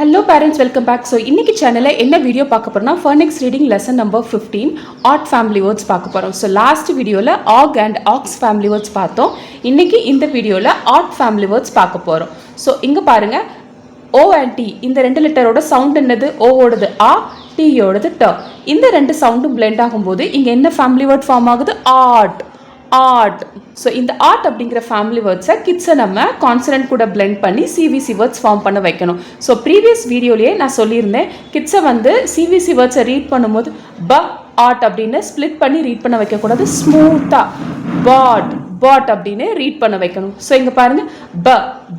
Hello parents, welcome back. So இன்னைக்கு சேனல்ல என்ன வீடியோ பார்க்க போறோம்னா Phonics reading lesson number 15 odd family words பார்க்க போறோம். So last வீடியோல og and ox family words பார்த்தோம். இன்னைக்கு இந்த வீடியோல odd family words பார்க்க போறோம். So இங்க பாருங்க o and t இந்த ரெண்டு லெட்டரோட சவுண்ட் என்னது? o ஓடது a, t ஓடது t. இந்த ரெண்டு சவுண்டும் blend ஆகும்போது இங்க என்ன family word ஃபார்ம் ஆகுது? odd. So இந்த art அப்படிங்கிற family words கிட்ஸை நம்ம கான்சனன்ட் கூட blend பண்ணி CVC words ஃபார்ம் பண்ண வைக்கணும். ஸோ ப்ரீவியஸ் வீடியோலேயே நான் சொல்லியிருந்தேன் கிட்ஸை வந்து CVC wordsஐ ரீட் பண்ணும்போது ஆட் அப்படின்னு ஸ்ப்ளிட் பண்ணி ரீட் பண்ண வைக்கக்கூடாது, ஸ்மூத்தாக பாட் அப்படின்னு ரீட் பண்ண வைக்கணும். ஸோ இங்கே பாருங்க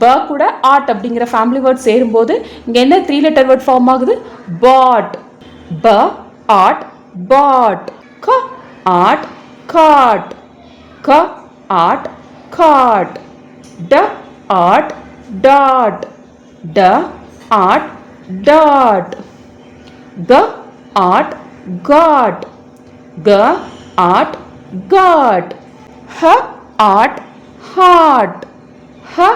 ப கூட ஆட் அப்படிங்கிற ஃபேமிலி வேர்ட் சேரும்போது இங்கே என்ன 3 லெட்டர் வேர்ட் ஃபார்ம் ஆகுது? பாட். ப ஆட் பாட். க art cart. Ka art cart. Da art dot. Da art dot. Ga art got. Ga art got. Ha art heart. Ha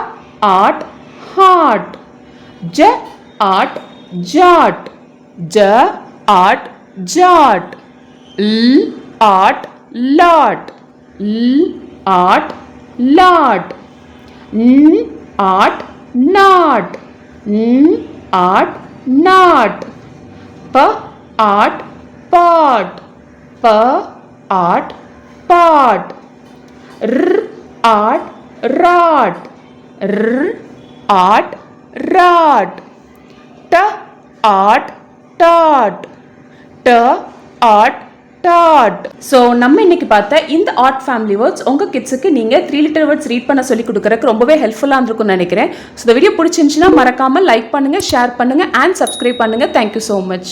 art heart. Ja art jot. Ja art jot. L art lot. L art lot. N art not. N art not. P art pot. P art pot. R art rot. R art rot. T art tot. T art dot. So நம்ம இன்னைக்கு பார்த்த இந்த add family words உங்கள் கிட்ஸுக்கு நீங்கள் 3 letter words read பண்ண சொல்லி கொடுக்குறதுக்கு ரொம்பவே ஹெல்ப்ஃபுல்லாக இருந்திருக்கும்னு நினைக்கிறேன். ஸோ இந்த வீடியோ பிடிச்சிருந்துச்சுன்னா மறக்காமல் லைக் பண்ணுங்கள், ஷேர் பண்ணுங்கள் அண்ட் சப்ஸ்கிரைப் பண்ணுங்கள். Thank you so much.